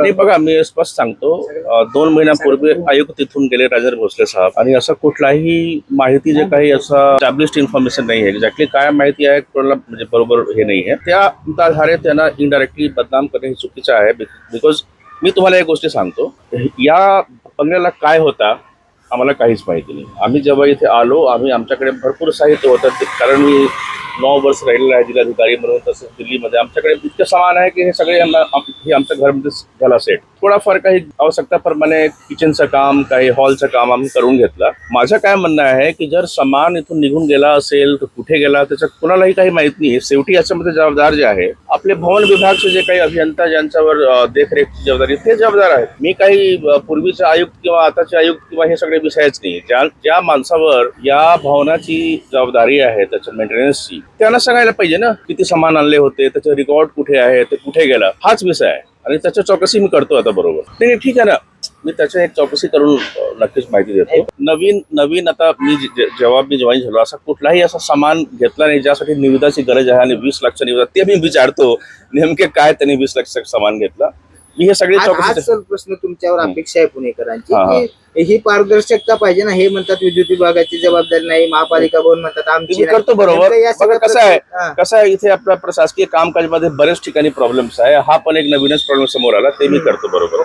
नाही बघा, मी स्पष्ट सांगतो, 2 महिन्यांपूर्वी आयुक्त तिथून गेले राजेंद्र भोसले साहेब, आणि असं कुठलाही माहिती जे काही असं एस्टॅब्लिश्ड इन्फॉर्मेशन नाही आहे, एक्झॅक्टली काय माहिती आहे कोणाला म्हणजे बरोबर हे नाही आहे, त्या आधारे त्यांना इनडायरेक्टली बदनाम करणे हे चुकीचं आहे. बिकॉज मी तुम्हाला एक गोष्टी सांगतो, या बंगल्याला काय होता आम्हाला काहीच माहिती नाही. आम्ही जेव्हा इथे आलो, आमच्याकडे भरपूर साहित्य होतं, कारण मी 9 वर्ष राहिलेलं आहे जिल्हाधिकारी म्हणून. तसंच दिल्लीमध्ये आमच्याकडे इतकं सामान आहे की हे सगळे हे आमच्या घरामध्ये झाला सेट. थोडाफार काही आवश्यकताप्रमाणे किचनचं काम, काही हॉलचं काम आम्ही करून घेतलं. माझं काय म्हणणं आहे की जर सामान इथून निघून गेला असेल तर कुठे गेला त्याचं कुणालाही काही माहित नाही. शेवटी याच्यामध्ये जबाबदार जे आहे आपले भवन विभागचे जे काही अभियंता, ज्यांच्यावर देखरेखची जबाबदारी, ते जबाबदार आहेत. मी काही पूर्वीचे आयुक्त किंवा आताचे आयुक्त किंवा हे सगळे विषयच नाही. ज्या माणसावर या भवनाची जबाबदारी आहे, त्याच्या मेंटेनन्सची, त्यांना सांगायला पाहिजे ना किती सामान आणले होते, त्याचे रेकॉर्ड कुठे आहे, ते कुठे गेला, हाच विषय आहे. आणि त्याच्या चौकशी मी करतो आता. बरोबर, नाही ठीक आहे ना, मी त्याच्या एक चौकशी करून नक्कीच माहिती देतो. नवीन आता मी जेव्हा मी जॉईन झालो, असा कुठलाही असा सामान घेतला नाही ज्यासाठी निविदाची गरज आहे. आणि 20 लाखच्या निविदा, ते मी विचारतो नेमके काय त्यांनी 20 लाख सामान घेतला. मी हे सगळे चौकशी. प्रश्न तुमच्यावर अपेक्षा आहे पुणेकरांची की ही पारदर्शकता पाहिजे ना. हे म्हणतात विद्युत विभागाची जबाबदारी नाही, महापालिका भवन म्हणतात आमची. करतो बरोबर. कसं आहे इथे आपल्या प्रशासकीय कामकाजामध्ये बरेच ठिकाणी प्रॉब्लेम्स आहे. हा पण एक नवीनच प्रॉब्लेम समोर आला, ते मी करतो बरोबर.